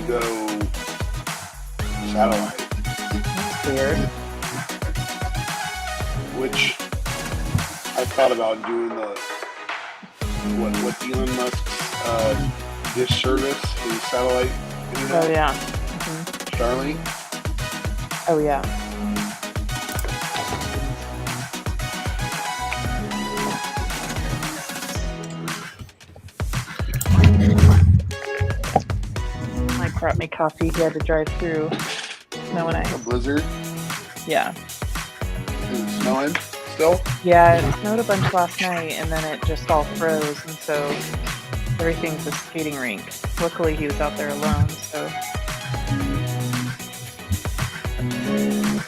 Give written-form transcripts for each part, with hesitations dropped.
go satellite. That's weird. Which I thought about doing what Elon Musk's dish service, his satellite internet. Oh yeah. Starlink. Oh yeah. Mike brought me coffee. He had to drive through snow and ice. A blizzard. Yeah. Is it snowing still? Yeah, it snowed a bunch last night, and then it just all froze, and so everything's a skating rink. Luckily, he was out there alone, so.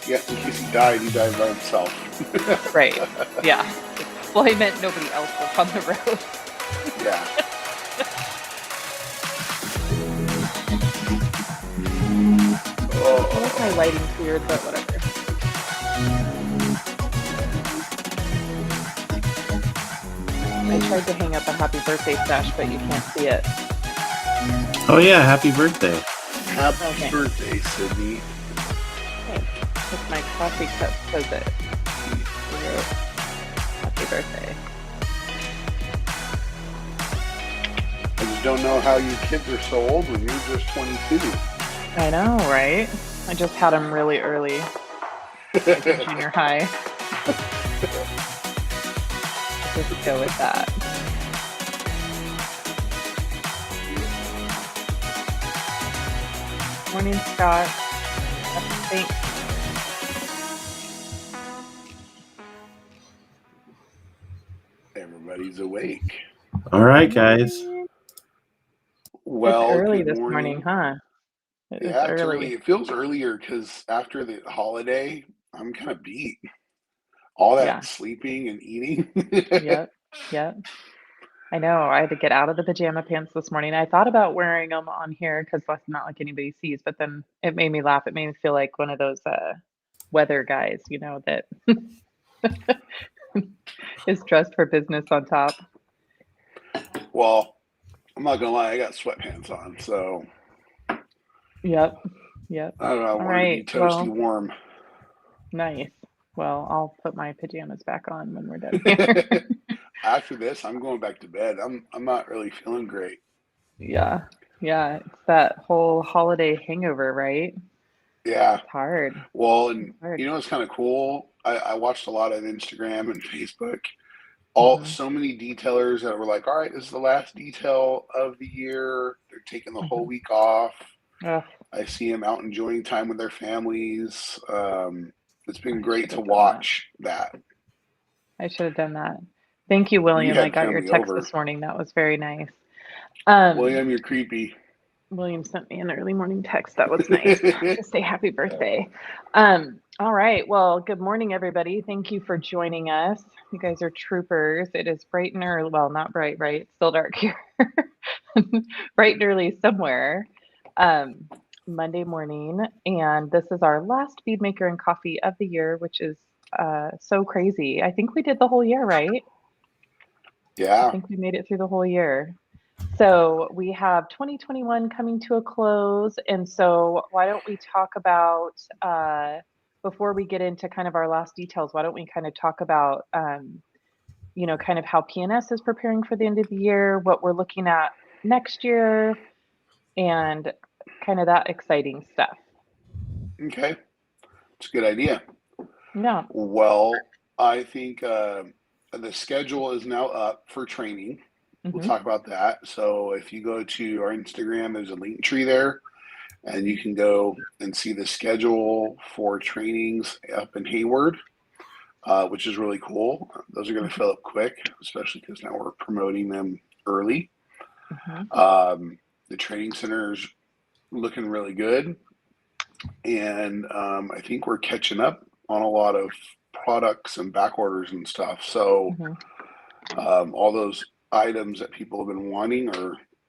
Yeah, in case he died by himself. Right. Yeah. Well, he meant nobody else was on the road. Yeah. I guess my lighting's weird, but whatever. I tried to hang up a happy birthday stash, but you can't see it. Oh yeah, happy birthday. Happy birthday, Sydney. Okay. If my coffee cup says it. Happy birthday. I just don't know how your kids are so old when you're just 22. I know, right? I just had them really early. Like in junior high. Just go with that. Morning, Scott. Thanks. Everybody's awake. All right, guys. Well, it's early good this morning, huh? Yeah, it's early. It feels earlier because after the holiday, I'm kind of beat. All that sleeping and eating. Yep. I know. I had to get out of the pajama pants this morning. I thought about wearing them on here because that's not like anybody sees, but then it made me laugh. It made me feel like one of those weather guys, you know, that is dressed for business on top. Well, I'm not gonna lie, I got sweatpants on, so Yep. I don't know. I want to be toasty warm. Nice. Well, I'll put my pajamas back on when we're done here. After this, I'm going back to bed. I'm not really feeling great. Yeah. It's that whole holiday hangover, right? Yeah. It's hard. Well, and you know, it's kind of cool. I watched a lot of Instagram and Facebook. So many detailers that were like, all right, this is the last detail of the year. They're taking the whole week off. I see them out enjoying time with their families. It's been great to watch that. I should have done that. Thank you, William. I got your text this morning. That was very nice. William, you're creepy. William sent me an early morning text. That was nice to say happy birthday. All right. Well, good morning, everybody. Thank you for joining us. You guys are troopers. It is bright and early. Well, not bright, right? It's still dark here. Bright and early somewhere. Monday morning. And this is our last Bead Maker and Coffee of the year, which is so crazy. I think we did the whole year, right? Yeah. I think we made it through the whole year. So we have 2021 coming to a close. And so why don't we talk about, before we get into kind of our last details, why don't we kind of talk about, you know, kind of how PNS is preparing for the end of the year, what we're looking at next year, and kind of that exciting stuff. Okay. It's a good idea. Yeah. Well, I think the schedule is now up for training. We'll talk about that. So if you go to our Instagram, there's a link tree there, and you can go and see the schedule for trainings up in Hayward, which is really cool. Those are going to fill up quick, especially because now we're promoting them early. The training center is looking really good, and I think we're catching up on a lot of products and back orders and stuff. So all those items that people have been wanting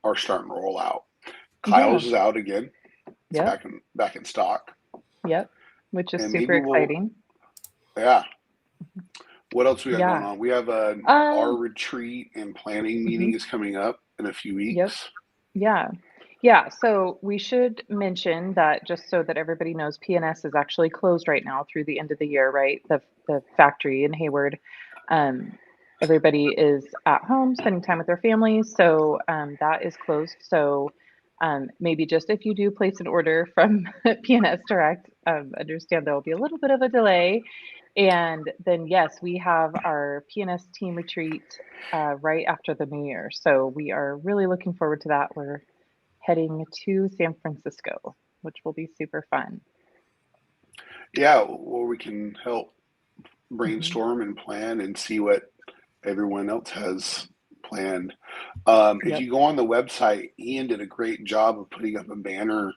are starting to roll out. Kyle's is out again. It's back in stock. Yep. Which is super exciting. Yeah. What else we got going on? We have our retreat and planning meeting is coming up in a few weeks. Yeah. Yeah, so we should mention that just so that everybody knows, PNS is actually closed right now through the end of the year, right? The factory in Hayward. Um, Everybody is at home spending time with their families, so that is closed. So maybe just if you do place an order from PNS Direct, understand there will be a little bit of a delay. And then, yes, we have our PNS team retreat right after the new year. So we are really looking forward to that. We're heading to San Francisco, which will be super fun. Yeah, well, we can help Mhm. brainstorm and plan and see what everyone else has planned. If Yep. you go on the website, Ian did a great job of putting up a banner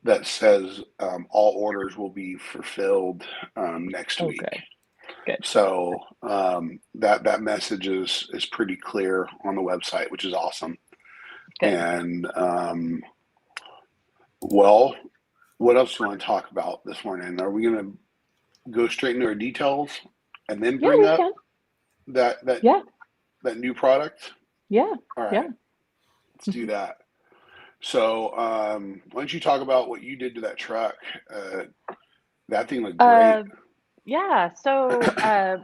that says all orders will be fulfilled next Oh, week. good. Good. So that message is pretty clear on the website, which is awesome. Good. And well, what else do you want to talk about this morning? Are we going to go straight into our details and then Yeah, bring we up can. that Yeah. new product? Yeah. All Yeah. right, let's do that. So why don't you talk about what you did to that truck? That thing looked great. Uh, yeah. So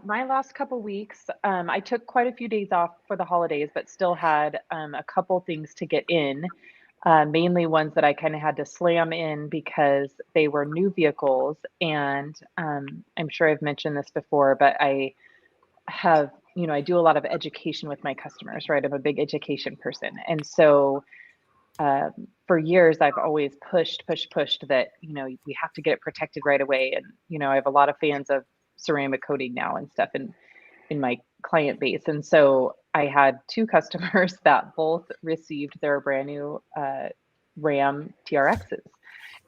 my last couple weeks, I took quite a few days off for the holidays, but still had a couple things to get in. Mainly ones that I kind of had to slam in because they were new vehicles. And I'm sure I've mentioned this before, but I have, I do a lot of education with my customers, right? I'm a big education person. And so for years, I've always pushed that, we have to get it protected right away. And, I have a lot of fans of ceramic coating now and stuff in my client base. And so I had two customers that both received their brand new Ram TRXs.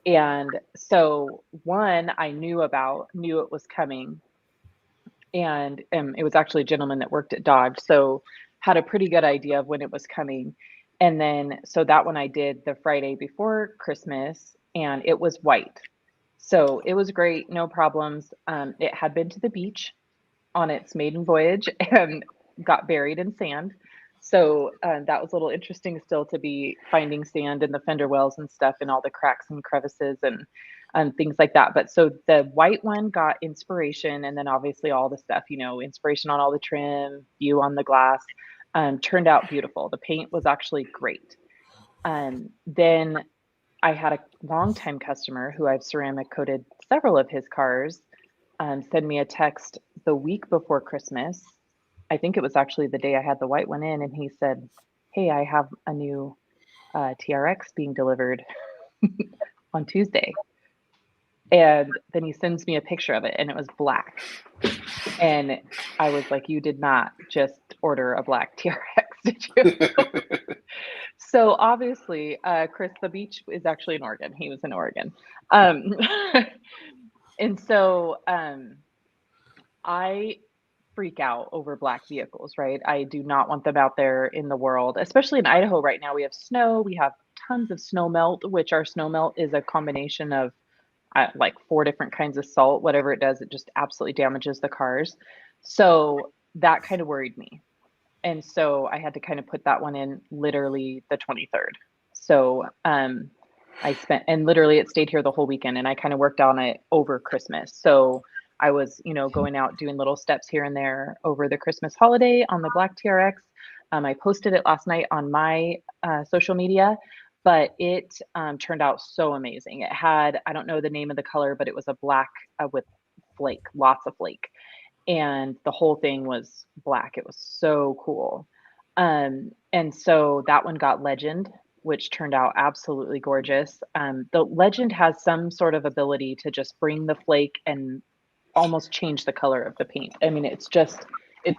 And so one I knew it was coming, and it was actually a gentleman that worked at Dodge, so had a pretty good idea of when it was coming. And then so that one I did the Friday before Christmas, and it was white, so it was great, no problems. It had been to the beach on its maiden voyage and got buried in sand. So that was a little interesting still to be finding sand in the fender wells and stuff and all the cracks and crevices and things like that. But so the white one got inspiration, and then obviously all the stuff, inspiration on all the trim, view on the glass, turned out beautiful. The paint was actually great. Then I had a longtime customer who I've ceramic coated several of his cars send me a text the week before Christmas. I think it was actually the day I had the white one in, and he said, "Hey, I have a new TRX being delivered on Tuesday." And then he sends me a picture of it, and it was black. And I was like, "You did not just order a black TRX, did you?" So obviously, Chris, the beach is actually in Oregon. He was in Oregon. Um, and so I freak out over black vehicles, right? I do not want them out there in the world, especially in Idaho right now. We have snow, we have tons of snow melt, which our snow melt is a combination of like four different kinds of salt. Whatever it does, it just absolutely damages the cars. So that kind of worried me. And so I had to kind of put that one in literally the 23rd. So I spent, and literally it stayed here the whole weekend, and I kind of worked on it over Christmas. So I was, going out doing little steps here and there over the Christmas holiday on the Black TRX. I posted it last night on my social media, but it turned out so amazing. It had, I don't know the name of the color, but it was a black with flake, lots of flake. And the whole thing was black. It was so cool. And so that one got legend, which turned out absolutely gorgeous. The legend has some sort of ability to just bring the flake and almost change the color of the paint. I mean, it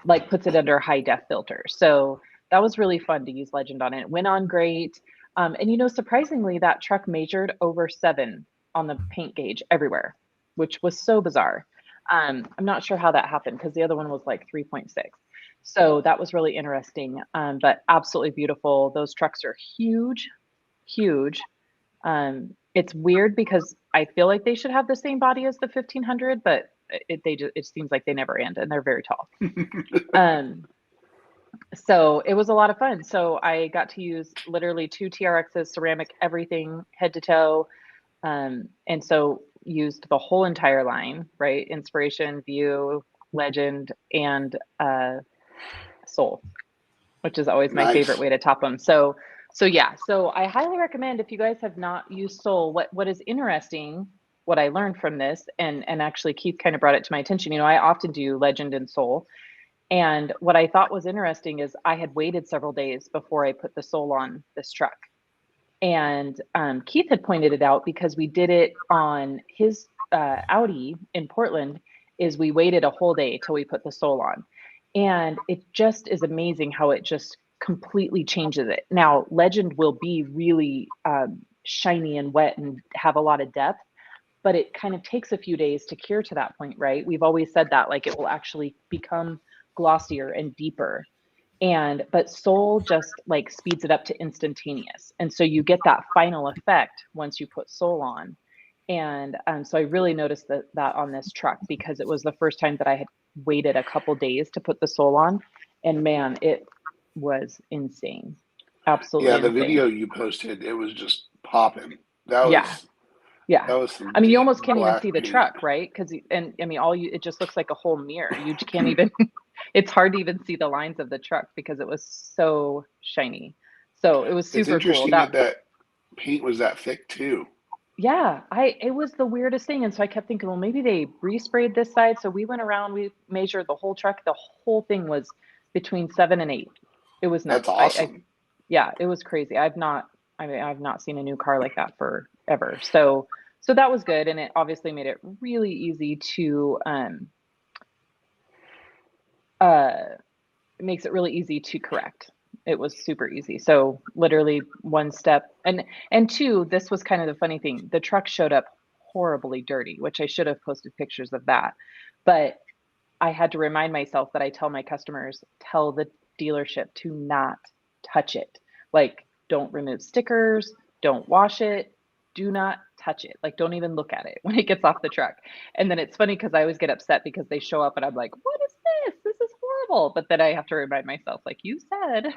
like puts it under high def filter. So that was really fun to use legend on it. It went on great. And surprisingly, that truck measured over 7 on the paint gauge everywhere, which was so bizarre. I'm not sure how that happened because the other one was like 3.6. So that was really interesting, but absolutely beautiful. Those trucks are huge, huge. It's weird because I feel like they should have the same body as the 1500, but it seems like they never end, and they're very tall. Um, So it was a lot of fun. So I got to use literally 2 TRXs, ceramic, everything head to toe. And so used the whole entire line, right? Inspiration, View, Legend, and Soul, which is always my favorite Nice. way to top them. So yeah, so I highly recommend if you guys have not used Soul, what is interesting, what I learned from this, and actually Keith kind of brought it to my attention. You know, I often do Legend and Soul. And what I thought was interesting is I had waited several days before I put the Soul on this truck. And Keith had pointed it out because we did it on his Audi in Portland. Is we waited a whole day till we put the Soul on, and it just is amazing how it just completely changes it. Now, Legend will be really shiny and wet and have a lot of depth, but it kind of takes a few days to cure to that point, right? We've always said that, like, it will actually become glossier and deeper. And but Soul just like speeds it up to instantaneous. And so you get that final effect once you put Soul on. And so I really noticed that on this truck because it was the first time that I had waited a couple days to put the Soul on. And man, it was insane. Yeah, Absolutely the insane. video you posted, it was just popping. That Yeah. was Yeah. that was some I mean, you deep almost can't even black see the paint. truck, right? Because, and I mean, it just looks like a whole mirror. You can't even, it's hard to even see the lines of the truck because it was so shiny. So it was It's super cool. interesting that that paint was that thick too. Yeah, it was the weirdest thing. And so I kept thinking, well, maybe they resprayed this side. So we went around, we measured the whole truck. The whole thing was between 7 and 8. It was That's nuts. awesome. Yeah, it was crazy. I mean, I've not seen a new car like that forever. So that was good. And it obviously made it really easy to, it makes it really easy to correct. It was super easy. So literally one step, and two, this was kind of the funny thing. The truck showed up horribly dirty, which I should have posted pictures of that. But I had to remind myself that I tell my customers, tell the dealership to not touch it. Like, don't remove stickers, don't wash it, do not touch it. Like, don't even look at it when it gets off the truck. And then it's funny because I always get upset because they show up and I'm like, what is this? This is horrible. But then I have to remind myself, like you said,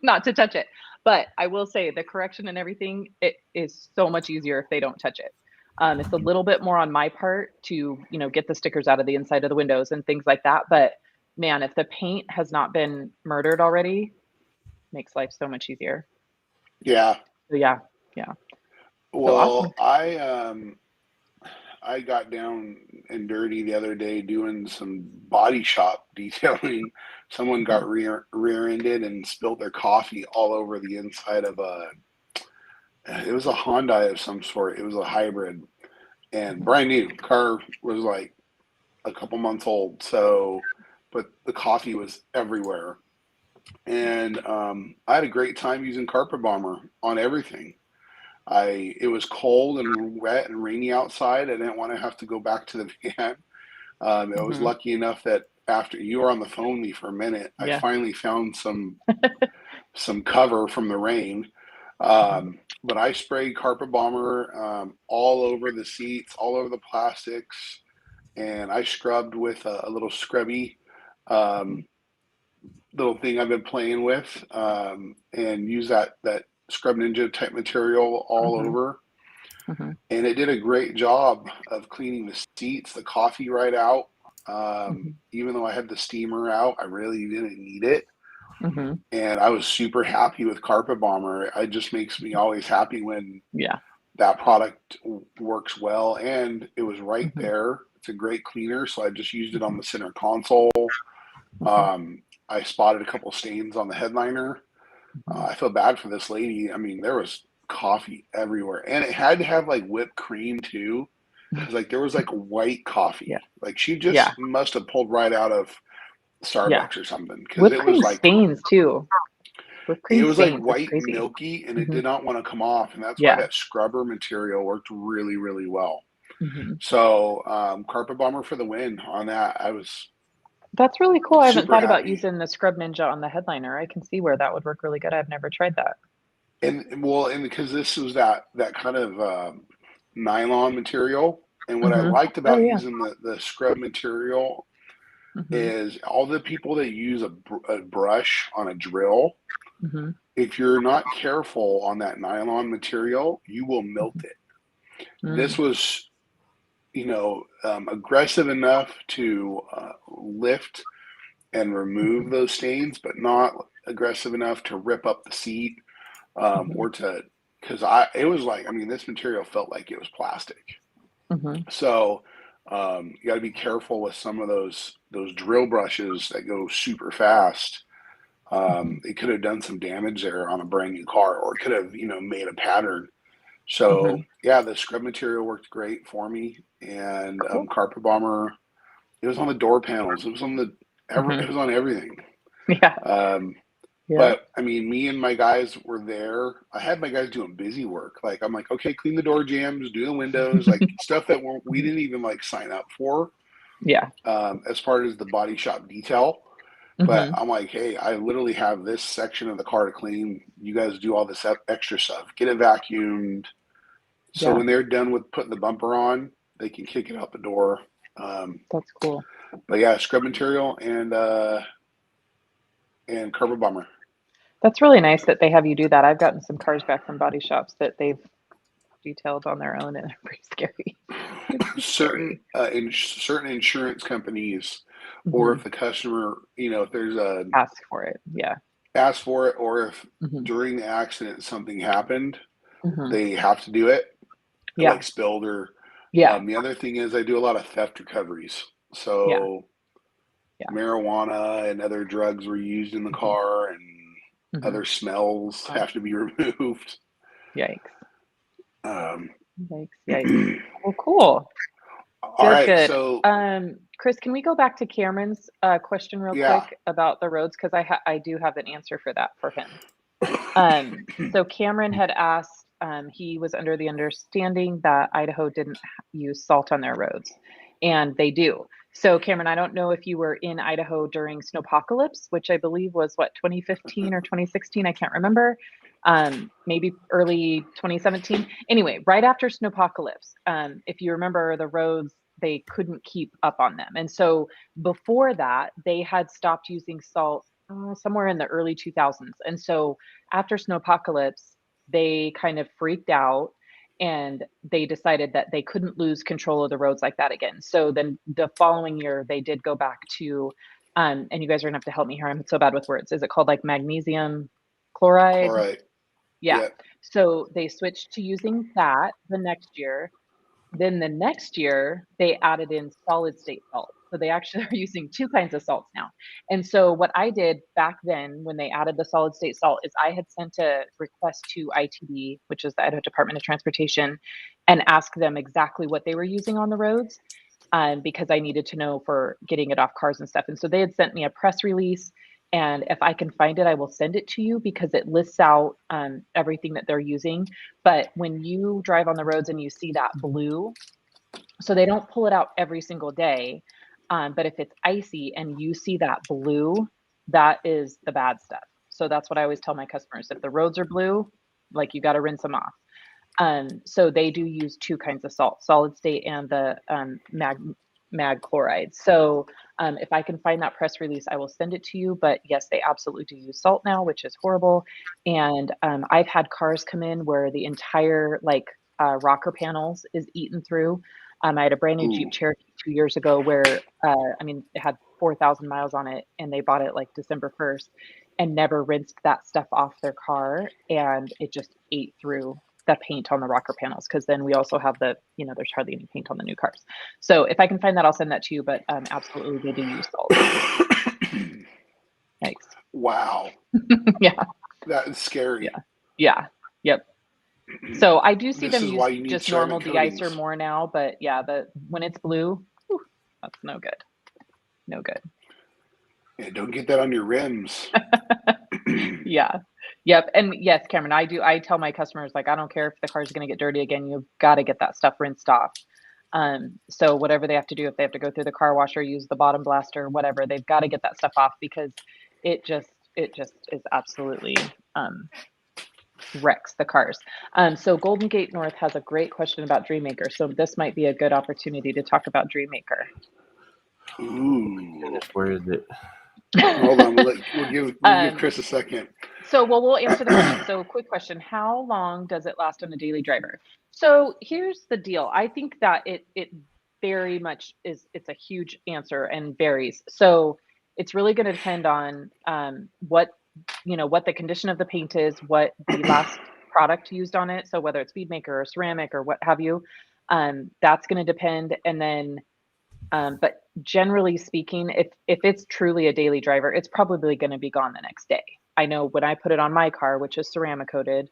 not to touch it. But I will say the correction and everything, it is so much easier if they don't touch it. It's a little bit more on my part to, get the stickers out of the inside of the windows and things like that. But man, if the paint has not been murdered already, makes life so much easier. Yeah. So yeah, yeah. So awesome. Well, I got down and dirty the other day doing some body shop detailing. Someone Mhm. got rear-ended and spilled their coffee all over the inside of a. It was a Hyundai of some sort. It was a hybrid and Mhm. brand new. Car was like a couple months old. So, but the coffee was everywhere. And I had a great time using Carpet Bomber on everything. It was cold and wet and rainy outside. I didn't want to have to go back to the van. I was Mhm. lucky enough that after you were on the phone with me for a minute, I Yeah. finally found some cover from the rain. Mhm. But I sprayed Carpet Bomber all over the seats, all over the plastics, and I scrubbed with a little scrubby Mhm. um, little thing I've been playing with, and use that Scrub Ninja type material all Mhm. over. Mhm. And it did a great job of cleaning the seats, the coffee right out. Mhm. Even though I had the steamer out, I really didn't need it. Mhm. And I was super happy with Carpet Bomber. It just makes me always happy when Yeah. that product works well. And it was right Mhm. there. It's a great cleaner. So I just used it on Mhm. the center console. Mhm. I spotted a couple stains on the headliner. Mhm. I feel bad for this lady. I mean, there was coffee everywhere, and it had to have like whipped cream too, because like there was like white Yeah. coffee. Like she Yeah. just must have pulled right out of Yeah. Starbucks or something, because Whipped cream stains too. Whipped it cream was like stains. It's white and crazy. milky, and it Hmm. did not want to come off, and that's why Yeah. that scrubber material worked really, really well. Hmm. So, Carpet Bomber for the win on that. I was That's really cool. I haven't super thought about happy. using the Scrub Ninja on the headliner. I can see where that would work really good. I've never tried that. And well, and because this was that kind of nylon material, and what I Hmm. liked Oh about yeah. using the scrub material, is all the people that use a brush on a drill. If you're not careful on that nylon material, you will melt it. This was, aggressive enough to lift and remove those stains, but not aggressive enough to rip up the seat or to, because it was like, this material felt like it was plastic. So you got to be careful with some of those drill brushes that go super fast. It could have done some damage there on a brand new car, or it could have, made a pattern. So yeah, the scrub material worked great for me, and Carpet Bomber. It was on the door panels. It was on it was on everything. Yeah. But me and my guys were there. I had my guys doing busy work. Like I'm like, okay, clean the door jambs, do the windows, like stuff that we didn't even like sign up for. Yeah. As part of the body shop detail. But I'm like, hey, I literally have this section of the car to clean. You guys do all this extra stuff. Get it vacuumed. So when they're done with putting the bumper on, they can kick it out the door. That's cool. But yeah, scrub material and Carpet Bomber. That's really nice that they have you do that. I've gotten some cars back from body shops that they've detailed on their own, and they're pretty scary. Certain insurance companies, or if the customer, if there's ask for it, or if during the accident something happened, they have to do it, like spilled or the other thing is I do a lot of theft recoveries, so marijuana and other drugs were used in the car, and other smells have to be removed. Yikes. Yikes. Well, cool. All right, good. So Chris, can we go back to Cameron's question real quick about the roads, because I do have an answer for that for him. So Cameron had asked, he was under the understanding that Idaho didn't use salt on their roads, and they do. So Cameron, I don't know if you were in Idaho during Snowpocalypse, which I believe was 2015 or 2016, I can't remember. Maybe early 2017. Anyway, right after Snowpocalypse, if you remember, the roads, they couldn't keep up on them. And so before that, they had stopped using salt somewhere in the early 2000s. And so after Snowpocalypse, they kind of freaked out, and they decided that they couldn't lose control of the roads like that again. So then the following year, they did go back to, and you guys are gonna have to help me here, I'm so bad with words. Is it called like magnesium chloride? Chloride. Yeah. Yep. So they switched to using that the next year. Then the next year, they added in solid state salt. So they actually are using two kinds of salts now. And so what I did back then when they added the solid state salt is I had sent a request to ITD, which is the Idaho Department of Transportation, and asked them exactly what they were using on the roads, because I needed to know for getting it off cars and stuff. And so they had sent me a press release. And if I can find it, I will send it to you, because it lists out everything that they're using. But when you drive on the roads and you see that blue, so they don't pull it out every single day. But if it's icy and you see that blue, that is the bad stuff. So that's what I always tell my customers. If the roads are blue, like, you got to rinse them off. So they do use two kinds of salt, solid state and the mag chloride. So if I can find that press release, I will send it to you. But yes, they absolutely do use salt now, which is horrible. And I've had cars come in where the entire rocker panels is eaten through. I had a brand new Jeep Cherokee 2 years ago where it had 4,000 miles on it, and they bought it like December 1st and never rinsed that stuff off their car, and it just ate through the paint on the rocker panels, because then we also have there's hardly any paint on the new cars. So if I can find that, I'll send that to you. But absolutely, they do use salt. Thanks. Wow. Yeah. That is scary. Yeah. Yep. So I do see them use just normal de-icer more now, but yeah, when it's blue, that's no good. No good. Yeah, don't get that on your rims. Yeah. Yep. And yes, Cameron, I tell my customers, like, I don't care if the car's going to get dirty again, you've got to get that stuff rinsed off. So whatever they have to do, if they have to go through the car washer, use the bottom blaster, whatever, they've got to get that stuff off, because it just is absolutely wrecks the cars. So Golden Gate North has a great question about Dreammaker. So this might be a good opportunity to talk about Dreammaker. Ooh. Where is it? Hold on, we'll give Chris a second. So, we'll answer the question. So, quick question: how long does it last on a daily driver? So, here's the deal. I think that it very much is. It's a huge answer and varies. So, it's really going to depend on what what the condition of the paint is, what the last product used on it. So, whether it's Beadmaker or ceramic or what have you, that's going to depend. And then but generally speaking, if it's truly a daily driver, it's probably going to be gone the next day. I know when I put it on my car, which is ceramic coated,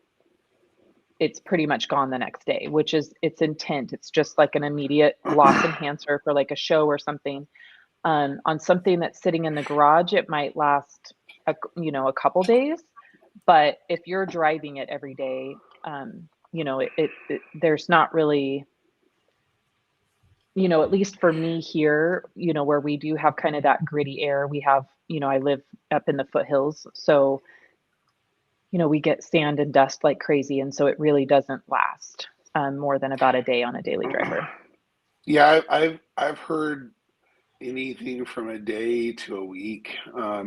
it's pretty much gone the next day, which is its intent. It's just like an immediate loss enhancer for like a show or something. On something that's sitting in the garage, it might last a couple days. But if you're driving it every day, there's not really, at least for me here, where we do have kind of that gritty air, we have, I live up in the foothills. So, we get sand and dust like crazy. And so it really doesn't last more than about a day on a daily driver. Yeah, I've heard anything from a day to a week,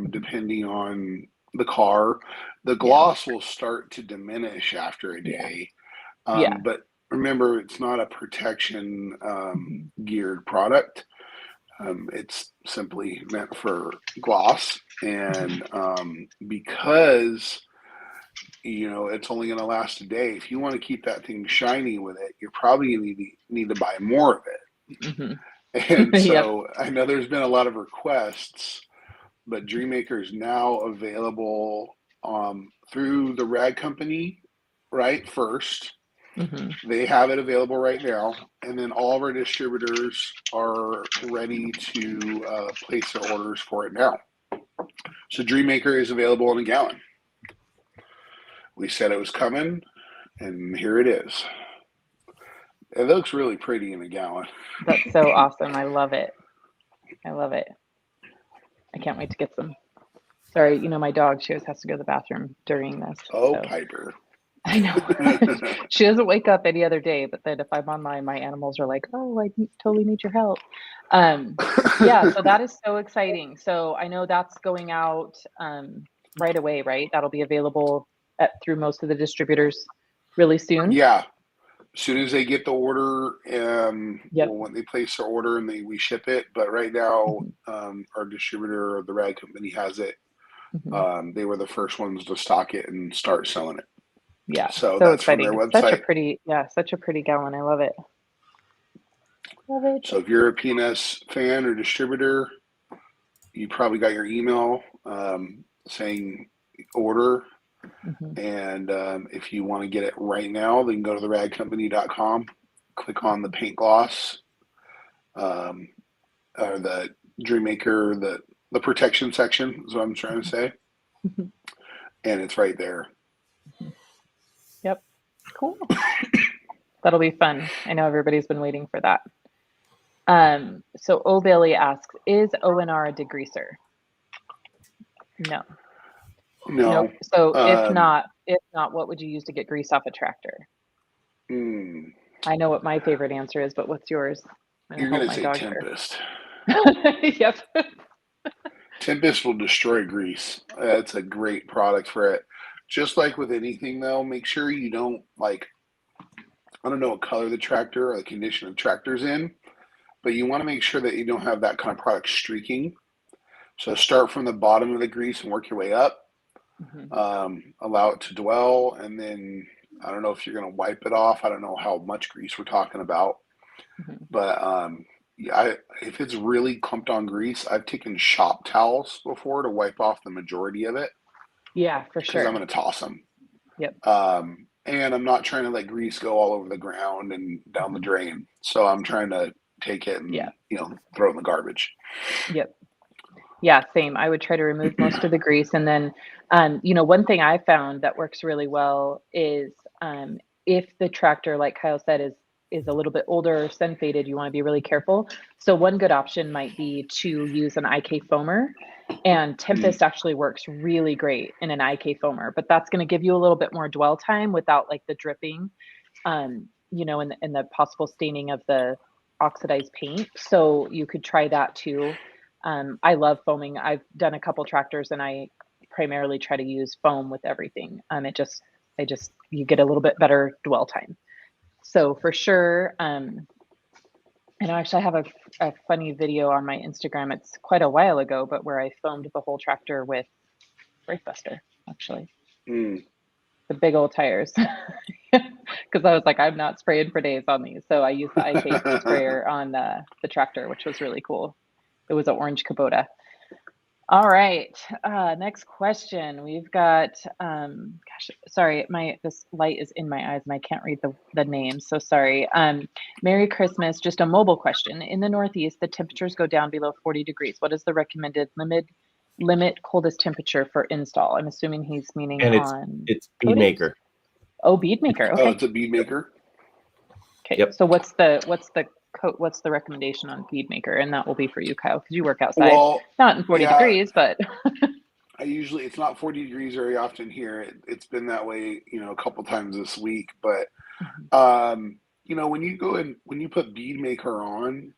depending on the car. The gloss will start to diminish after a day. But remember, it's not a protection geared product. It's simply meant for gloss. And because it's only going to last a day, if you want to keep that thing shiny with it, you're probably going to need to buy more of it. And so I know there's been a lot of requests, but Dreammaker is now available through the rag company, right? First, they have it available right now, and then all of our distributors are ready to place their orders for it now. So Dreammaker is available in a gallon. We said it was coming, and here it is. It looks really pretty in a gallon. That's so awesome. I love it. I love it. I can't wait to get some. Sorry, my dog, she always has to go to the bathroom during this. Oh, so. Piper. I know. She doesn't wake up any other day, but then if I'm online, my animals are like, oh, I totally need your help. So that is so exciting. So I know that's going out right away, right? That'll be available through most of the distributors really soon. Yeah. As soon as they get the order, when they place their order and we ship it. But right now, our distributor, the rag company, has it. They were the first ones to stock it and start selling it. Yeah, so that's exciting. From their website. Such a pretty gallon. I love it. Love it. So if you're a PNS fan or distributor, you probably got your email saying order. And if you want to get it right now, then go to theragcompany.com, click on the paint gloss, or the Dreammaker, the protection section is what I'm trying to say. And it's right there. Yep. Cool. That'll be fun. I know everybody's been waiting for that. So O Bailey asks, is ONR a degreaser? No. No. So if not, what would you use to get grease off a tractor? I know what my favorite answer is, but what's yours? You're going to say Tempest. Yep. Tempest will destroy grease. That's a great product for it. Just like with anything, though, make sure you don't I don't know what color the tractor or the condition of the tractor's in, but you want to make sure that you don't have that kind of product streaking. So start from the bottom of the grease and work your way up. Allow it to dwell, and then I don't know if you're going to wipe it off. I don't know how much grease we're talking about, but if it's really clumped on grease, I've taken shop towels before to wipe off the majority of it. Yeah, for sure. Because I'm going to toss them. Yep. And I'm not trying to let grease go all over the ground and down the drain. So I'm trying to take it and throw it in the garbage. Yep. Yeah, same. I would try to remove most of the grease. And then, one thing I found that works really well is if the tractor, like Kyle said, is a little bit older, sun faded, you want to be really careful. So one good option might be to use an IK foamer. And Tempest actually works really great in an IK foamer, but that's going to give you a little bit more dwell time without like the dripping, and the possible staining of the oxidized paint. So you could try that too. I love foaming. I've done a couple tractors and I primarily try to use foam with everything. You get a little bit better dwell time. So for sure, and actually I have a funny video on my Instagram. It's quite a while ago, but where I foamed the whole tractor with brake buster, actually. The big old tires. Because I was like, I'm not spraying for days on these. So I used the iPace sprayer on the tractor, which was really cool. It was an orange Kubota. All right. Next question. We've got, gosh, sorry, this light is in my eyes and I can't read the name. So sorry. Merry Christmas. Just a mobile question. In the Northeast, the temperatures go down below 40 degrees. What is the recommended limit coldest temperature for install? I'm assuming he's meaning it's Bead Maker. Oh, Bead Maker. Okay. Oh, it's a Bead Maker. Okay. Yep. So what's the recommendation on Bead Maker? And that will be for you, Kyle, because you work outside. Well, not in 40 degrees, but it's not 40 degrees very often here. It's been that way, a couple times this week. But when you put Bead Maker on,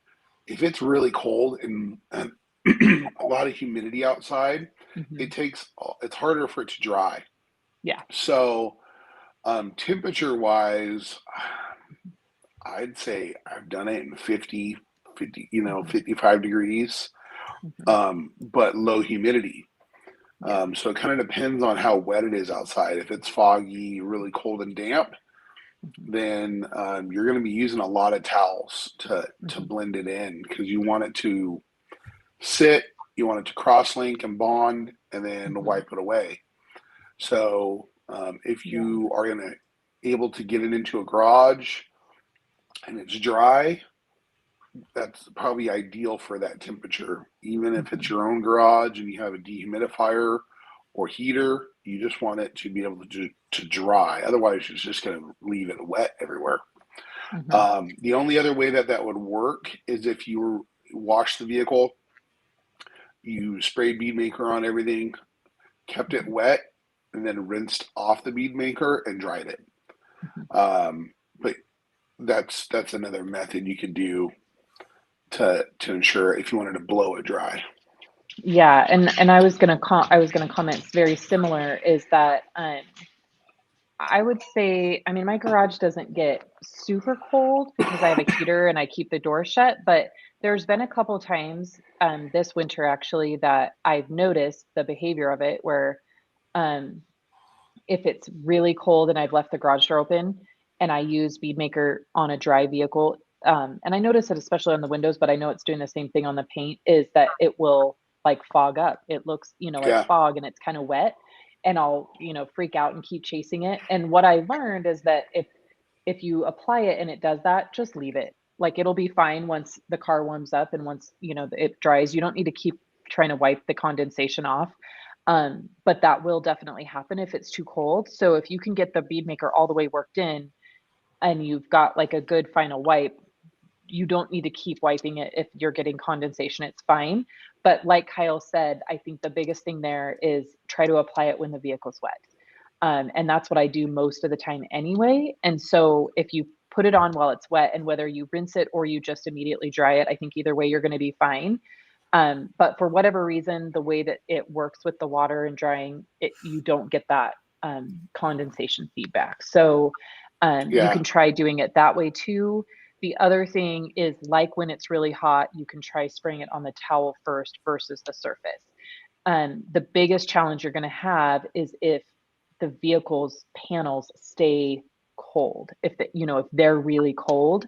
if it's really cold and a lot of humidity outside, it's harder for it to dry. Yeah. So temperature wise, I'd say I've done it in 50, 55 degrees, but low humidity. So it kind of depends on how wet it is outside. If it's foggy, really cold and damp, then you're going to be using a lot of towels to blend it in, because you want it to sit, you want it to cross-link and bond, and then wipe it away. So if you are able to get it into a garage and it's dry, that's probably ideal for that temperature. Even if it's your own garage and you have a dehumidifier or heater, you just want it to be able to dry. Otherwise, it's just going to leave it wet everywhere. The only other way that would work is if you wash the vehicle, you sprayed Bead Maker on everything, kept it wet, and then rinsed off the Bead Maker and dried it. But that's another method you could do to ensure if you wanted to blow it dry. Yeah, and I was gonna comment very similar, is that I would say, I mean, my garage doesn't get super cold because I have a heater and I keep the door shut, but there's been a couple times this winter actually that I've noticed the behavior of it, where if it's really cold and I've left the garage door open and I use Bead Maker on a dry vehicle, and I notice it especially on the windows, but I know it's doing the same thing on the paint, is that it will like fog up. It looks, like fog, and it's kind of wet, and I'll, freak out and keep chasing it. And what I learned is that if you apply it and it does that, just leave it. Like, it'll be fine once the car warms up and once, it dries. You don't need to keep trying to wipe the condensation off. But that will definitely happen if it's too cold. So if you can get the Bead Maker all the way worked in and you've got like a good final wipe, you don't need to keep wiping it. If you're getting condensation, it's fine. But like Kyle said, I think the biggest thing there is try to apply it when the vehicle's wet. And that's what I do most of the time anyway. And so if you put it on while it's wet, and whether you rinse it or you just immediately dry it, I think either way you're going to be fine. But for whatever reason, the way that it works with the water and drying it, you don't get that condensation feedback. So you can try doing it that way too. The other thing is, like when it's really hot, you can try spraying it on the towel first versus the surface. The biggest challenge you're going to have is if the vehicle's panels stay cold. If they're really cold,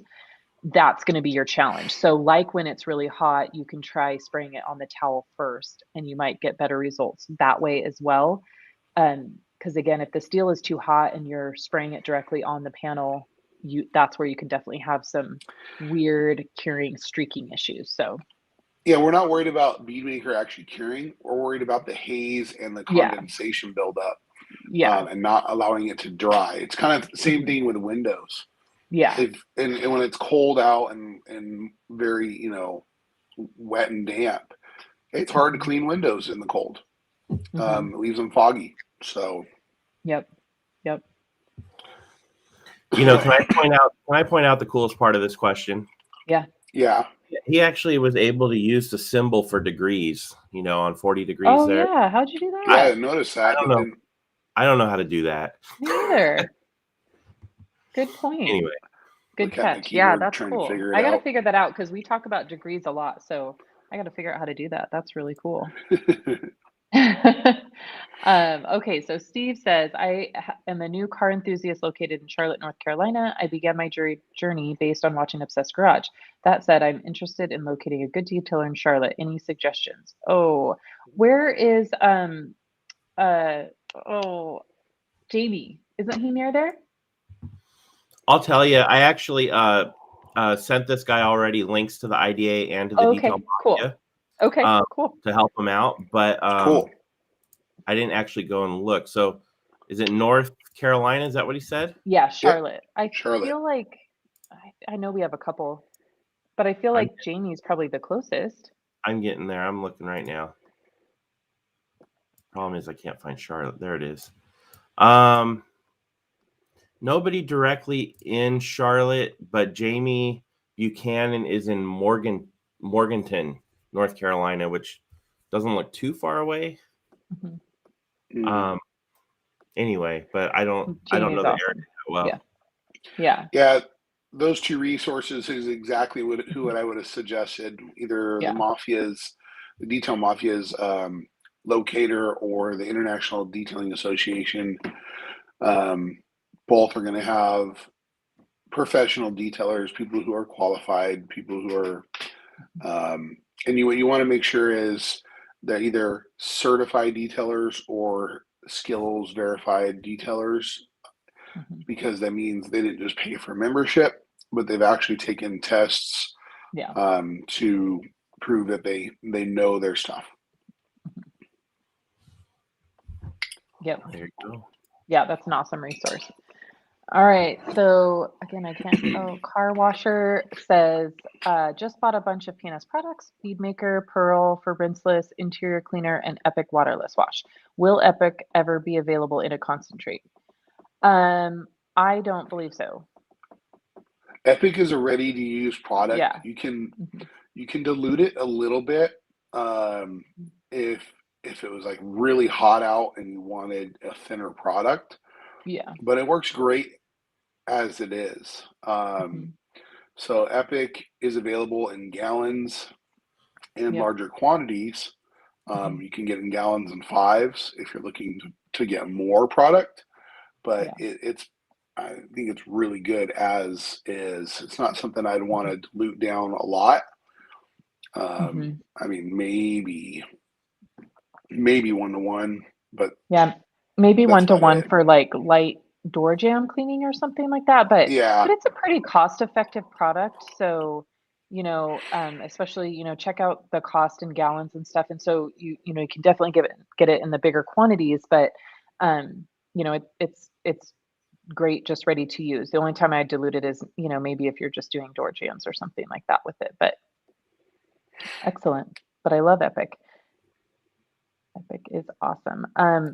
that's going to be your challenge. So like when it's really hot, you can try spraying it on the towel first, and you might get better results that way as well. Because again, if the steel is too hot and you're spraying it directly on the panel, that's where you can definitely have some weird curing, streaking issues. So yeah, we're not worried about Bead Maker actually curing. We're worried about the haze and the condensation buildup. And not allowing it to dry. It's kind of the same thing with windows. Yeah. And when it's cold out and very, wet and damp, it's hard to clean windows in the cold. It leaves them foggy. So. Yep. Can I point out the coolest part of this question? Yeah. Yeah. He actually was able to use the symbol for degrees, on 40 degrees Oh there. yeah, how'd you do that? Yeah, I noticed that. I don't know. I don't know how to do that. Me neither. Good point. Anyway. Good catch. Yeah, that's trying cool. to figure it I got to out. figure that out because we talk about degrees a lot. So I got to figure out how to do that. That's really cool. Okay, so Steve says, I am a new car enthusiast located in Charlotte, North Carolina. I began my journey based on watching Obsessed Garage. That said, I'm interested in locating a good detailer in Charlotte. Any suggestions? Oh, where is Jamie? Isn't he near there? I'll tell you, I actually sent this guy already links to the IDA and to the Detail Mafia. Cool. Okay, cool. To help him out, but cool. I didn't actually go and look. So is it North Carolina? Is that what he said? Yeah, Charlotte. Yep. Charlotte. Feel like I know we have a couple, but I feel like Jamie's probably the closest. I'm getting there. I'm looking right now. Problem is I can't find Charlotte. There it is. Nobody directly in Charlotte, but Jamie Buchanan is in Morganton, North Carolina, which doesn't look too far away. Mm-hmm. Anyway, but I don't know the area well. Yeah. Those two resources is exactly what I would have suggested. Either the Detail Mafia's locator or the International Detailing Association. Both are going to have professional detailers, people who are qualified, people who are, and what you want to make sure is they're either certified detailers or skills verified detailers, because that means they didn't just pay for membership, but they've actually taken tests to prove that they know their stuff. Yep. There you go. Yeah, that's an awesome resource. All right. So again, I can't. Car Washer says, just bought a bunch of PNS products: Bead Maker, Pearl for rinseless, interior cleaner, and Epic waterless wash. Will Epic ever be available in a concentrate? I don't believe so. Epic is a ready to use product. Yeah. You can dilute it a little bit if it was like really hot out and you wanted a thinner product. Yeah. But it works great as it is. So Epic is available in gallons and larger quantities. You can get in gallons and 5s if you're looking to get more product. But I think it's really good as is. It's not something I'd want to dilute down a lot. I mean, maybe 1-to-1, but maybe 1-to-1 for like light door jamb cleaning or something like that. But it's a pretty cost-effective product. So, especially check out the cost in gallons and stuff. And so you can definitely get it in the bigger quantities. But it's great just ready to use. The only time I dilute it is maybe if you're just doing door jams or something like that with it. But excellent. But I love Epic. Epic is awesome.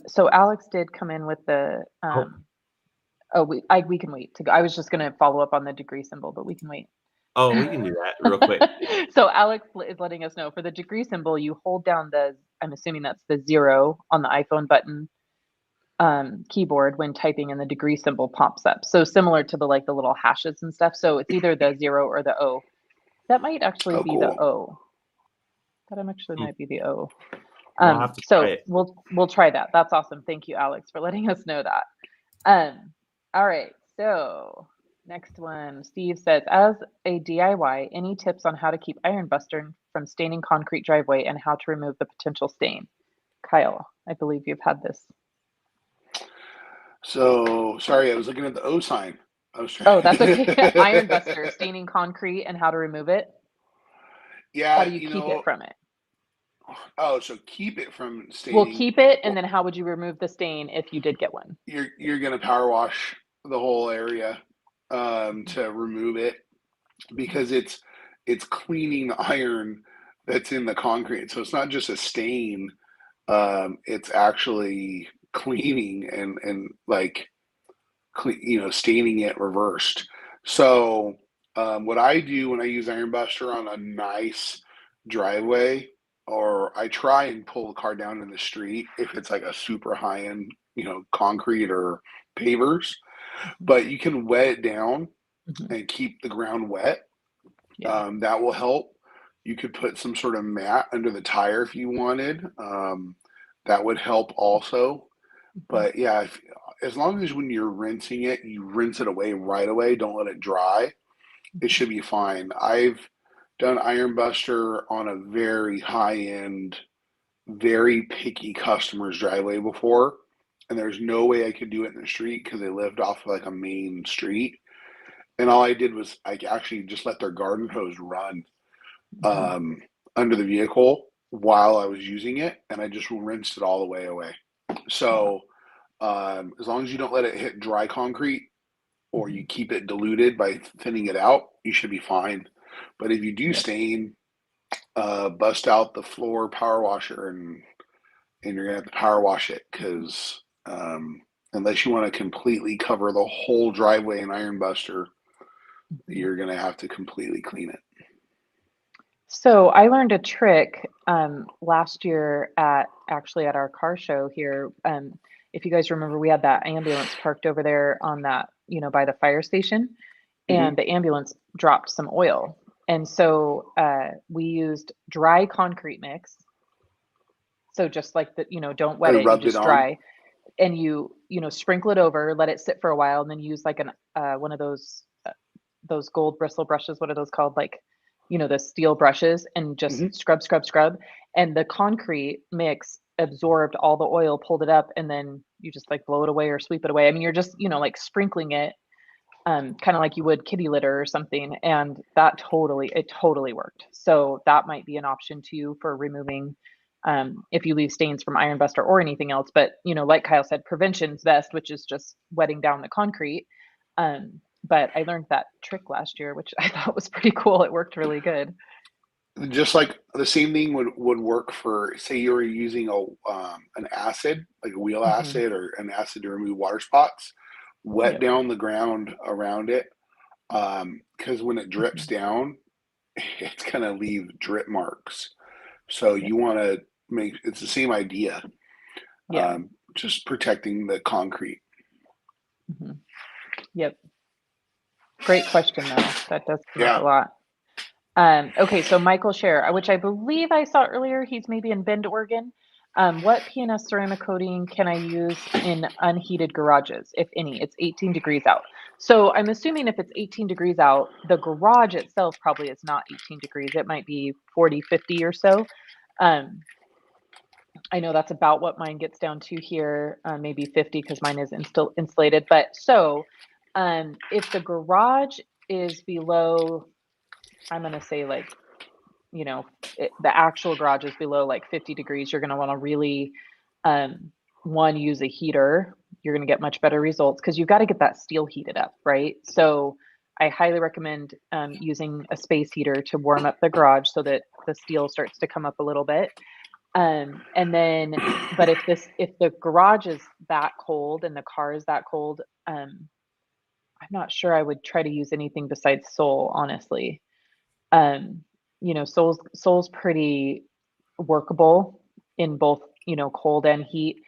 So Alex did come in with the we can wait to go. I was just going to follow up on the degree symbol, but we can wait. Oh, we can do that real quick. So Alex is letting us know for the degree symbol, you hold down I'm assuming that's the 0 on the iPhone button keyboard when typing, and the degree symbol pops up. So similar to the little hashes and stuff. So it's either the 0 or the O. That might actually be the O. That actually might be the O. So we'll try that. That's awesome. Thank you, Alex, for letting us know that. All right. So next one, Steve says, as a DIY, any tips on how to keep iron buster from staining concrete driveway and how to remove the potential stain? Kyle, I believe you've had this. So sorry, I was looking at the O sign. That's okay. Iron buster, staining concrete and how to remove it. Yeah. How do you keep it from it? Oh, so keep it from staining. We'll keep it, and then how would you remove the stain if you did get one? You're going to power wash the whole area to remove it, because it's cleaning the iron that's in the concrete. So it's not just a stain. It's actually cleaning and staining it reversed. So What I do when I use Iron Buster on a nice driveway, or I try and pull the car down in the street if it's like a super high end, concrete or pavers, but you can wet it down and keep the ground wet. Yeah. That will help. You could put some sort of mat under the tire if you wanted. That would help also. But yeah, as long as when you're rinsing it, you rinse it away right away, don't let it dry, it should be fine. I've done Iron Buster on a very high end, very picky customer's driveway before, and there's no way I could do it in the street because they lived off of like a main street. And all I did was I actually just let their garden hose run um, under the vehicle while I was using it, and I just rinsed it all the way away. So as long as you don't let it hit dry concrete or you keep it diluted by thinning it out, you should be fine. But if you do stain, bust out the floor power washer and you're gonna have to power wash it because unless you want to completely cover the whole driveway in Iron Buster, you're gonna have to completely clean it. So I learned a trick last year at our car show here. If you guys remember, we had that ambulance parked over there on that, by the fire station, and the ambulance dropped some oil. And so we used dry concrete mix. So just like the, don't wet I it, you rubbed it just on. dry, and you sprinkle it over, let it sit for a while, and then use like one of those gold bristle brushes. What are those called? Like, the steel brushes, and just scrub, scrub, scrub. And the concrete mix absorbed all the oil, pulled it up, and then you just like blow it away or sweep it away. I mean, you're just, like sprinkling it, kind of like you would kitty litter or something. And it totally worked. So that might be an option too for removing, if you leave stains from Iron Buster or anything else. But, like Kyle said, prevention's best, which is just wetting down the concrete. But I learned that trick last year, which I thought was pretty cool. It worked really good. Just like the same thing would work for, say you were using an acid, like a wheel acid or an acid to remove water spots, wet down the ground around it, because when it drips down, it's gonna leave drip marks. So you want to it's the same idea, just protecting the concrete. Yep. Great question though. That does come up a lot. Okay, so Michael Scher, which I believe I saw earlier, he's maybe in Bend, Oregon. What PNS ceramic coating can I use in unheated garages, if any? It's 18 degrees out. So I'm assuming if it's 18 degrees out, the garage itself probably is not 18 degrees. It might be 40, 50 or so. I know that's about what mine gets down to here, maybe 50 because mine is insulated. But so if the garage is below, I'm going to say like, the actual garage is below like 50 degrees, you're going to want to really, use a heater. You're going to get much better results because you've got to get that steel heated up, right? So I highly recommend using a space heater to warm up the garage so that the steel starts to come up a little bit. And then, but if the garage is that cold and the car is that cold, I'm not sure I would try to use anything besides Sol, honestly. Sol's pretty workable in both, cold and heat.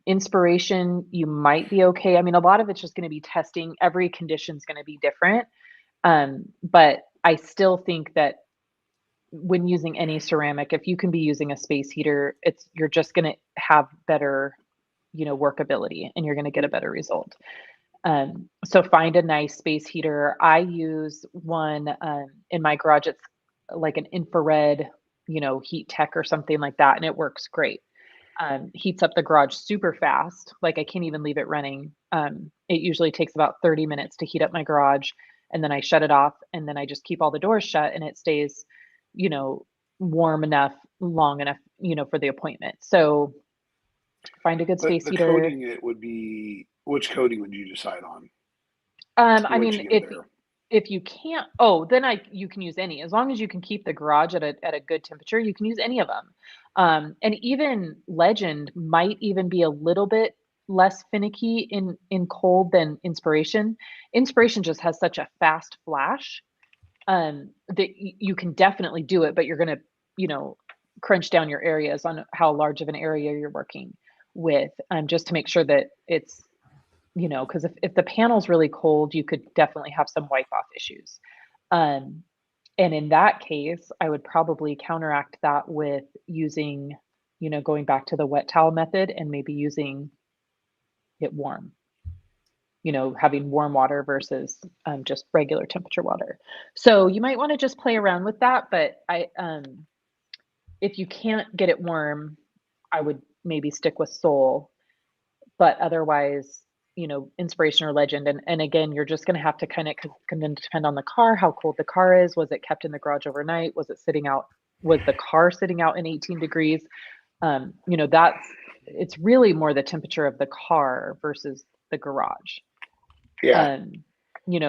Inspiration, you might be okay. I mean, a lot of it's just going to be testing. Every condition's going to be different. But I still think that when using any ceramic, if you can be using a space heater, you're just going to have better, workability, and you're going to get a better result. So find a nice space heater. I use one in my garage. It's like an infrared, heat tech or something like that, and it works great. Heats up the garage super fast. Like I can't even leave it running. It usually takes about 30 minutes to heat up my garage, and then I shut it off, and then I just keep all the doors shut, and it stays, warm enough, long enough, for the appointment. So find a good space The heater. coating, it would be, which coating would you decide on? I mean, if you can't, then you can use any, as long as you can keep the garage at a good temperature, you can use any of them. And even Legend might even be a little bit less finicky in cold than inspiration. Inspiration just has such a fast flash that you can definitely do it, but you're going to, crunch down your areas on how large of an area you're working with, just to make sure that it's, because if the panel's really cold, you could definitely have some wipe off issues. And in that case, I would probably counteract that with using, going back to the wet towel method and maybe using it warm, having warm water versus just regular temperature water. So you might want to just play around with that. But if you can't get it warm, I would maybe stick with Soul. But otherwise, inspiration or legend. And again, you're just going to have to kind of depend on the car, how cold the car is. Was it kept in the garage overnight? Was the car sitting out in 18 degrees? It's really more the temperature of the car versus the garage. Yeah.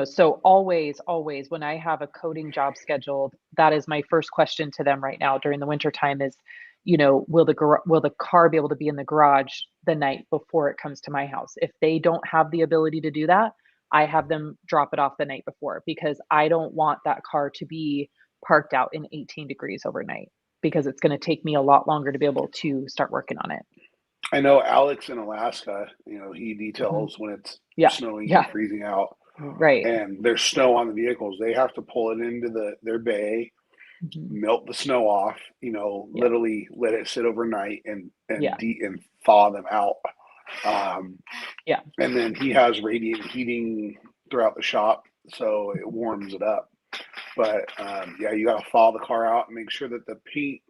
So always when I have a coating job scheduled, that is my first question to them right now during the winter time is, will the car be able to be in the garage the night before it comes to my house? If they don't have the ability to do that, I have them drop it off the night before, because I don't want that car to be parked out in 18 degrees overnight, because it's going to take me a lot longer to be able to start working on it. I know Alex in Alaska, he Mm-hmm. details when it's snowing and freezing out. Right. And there's snow on the vehicles. They have to pull it into their bay, melt the snow off, literally let it sit overnight and thaw them out. And then he has radiant heating throughout the shop, so it warms it up. But you got to thaw the car out and make sure that the paint